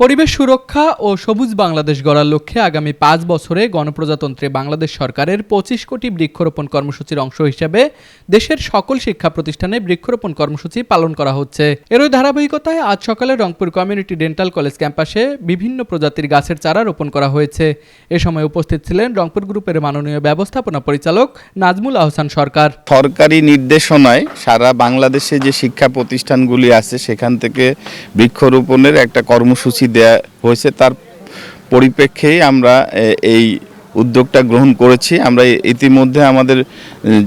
পরিবেশ সুরক্ষা ও সবুজ বাংলাদেশ গড়ার লক্ষ্যে আগামী ৫ বছরে গণপ্রজাতন্ত্রী বাংলাদেশ সরকারের ২৫ কোটি বৃক্ষরোপণ কর্মসূচির অংশ হিসেবে দেশের সকল শিক্ষা প্রতিষ্ঠানে বৃক্ষরোপণ কর্মসূচি পালন করা হচ্ছে। এরই ধারাবাহিকতায় আজ সকালে রংপুর কমিউনিটি ডেন্টাল কলেজ ক্যাম্পাসে বিভিন্ন প্রজাতির গাছের চারা রোপণ করা হয়েছে। এ সময় উপস্থিত ছিলেন রংপুর গ্রুপের মাননীয় ব্যবস্থাপনা পরিচালক নাজমুল আহসান সরকার। সরকারি নির্দেশনায় সারা বাংলাদেশে যে শিক্ষা প্রতিষ্ঠানগুলি আছে সেখান থেকে বৃক্ষরোপণের একটা কর্মসূচি দেয়া হয়েছে, তার পরিপ্রেক্ষেই আমরা এই উদ্যোগটা গ্রহণ করেছি। আমরা ইতিমধ্যে আমাদের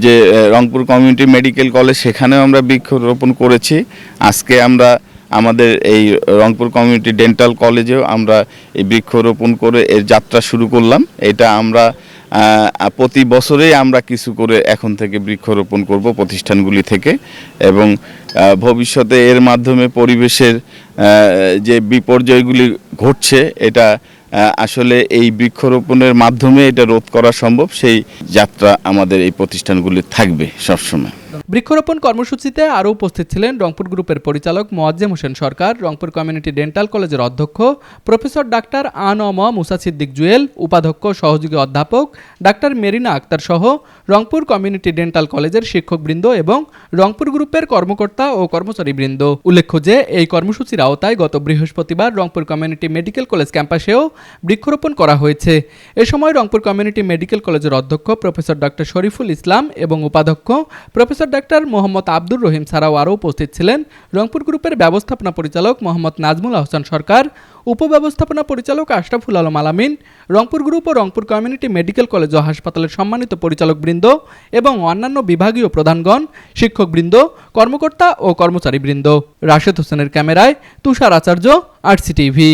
যে রংপুর কমিউনিটি মেডিকেল কলেজ সেখানেও আমরা বৃক্ষরোপণ করেছি। আজকে আমরা আমাদের এই রংপুর কমিউনিটি ডেন্টাল কলেজেও আমরা এই বৃক্ষরোপণ করে এর যাত্রা শুরু করলাম। এটা আমরা প্রতি বছরেই আমরা কিছু করে এখন থেকে বৃক্ষরোপণ করব প্রতিষ্ঠানগুলি থেকে, এবং ভবিষ্যতে এর মাধ্যমে পরিবেশের যে বিপর্যয়গুলি ঘটছে এটা আসলে এই বৃক্ষরোপণের মাধ্যমে এটা রোধ করা সম্ভব। সেই যাত্রা আমাদের এই প্রতিষ্ঠানগুলি থাকবে সবসময়। বৃক্ষরোপণ কর্মসূচিতে আরও উপস্থিত ছিলেন রংপুর গ্রুপের পরিচালক মোয়াজ্জেম হোসেন সরকার, রংপুর কমিউনিটি ডেন্টাল কলেজের অধ্যক্ষ প্রফেসর ডাক্তার আ.ন.ম মুসা সিদ্দিক জুয়েল, উপাধ্যক্ষ সহযোগী অধ্যাপক ডাক্তার মেরিনা আক্তার সহ রংপুর কমিউনিটি ডেন্টাল কলেজের শিক্ষকবৃন্দ এবং রংপুর গ্রুপের কর্মকর্তা ও কর্মচারীবৃন্দ। উল্লেখ্য যে এই কর্মসূচির আওতায় গত বৃহস্পতিবার রংপুর কমিউনিটি মেডিকেল কলেজ ক্যাম্পাসেও বৃক্ষরোপণ করা হয়েছে। এ সময় রংপুর কমিউনিটি মেডিকেল কলেজের অধ্যক্ষ প্রফেসর ডাক্তার শরীফুল ইসলাম এবং উপাধ্যক্ষ প্রফেসর ডাক্তার মোহাম্মদ আব্দুর রহিম ছাড়াও আরও উপস্থিত ছিলেন রংপুর গ্রুপের ব্যবস্থাপনা পরিচালক মোহাম্মদ নাজমুল আহসান সরকার, উপব্যবস্থাপনা পরিচালক আশরাফুল আলম আলামিন, রংপুর গ্রুপ ও রংপুর কমিউনিটি মেডিকেল কলেজ ও হাসপাতালের সম্মানিত পরিচালকবৃন্দ এবং অন্যান্য বিভাগীয় প্রধানগণ, শিক্ষকবৃন্দ, কর্মকর্তা ও কর্মচারীবৃন্দ। রাশেদ হোসেনের ক্যামেরায় তুষার আচার্য, আরসিটিভি।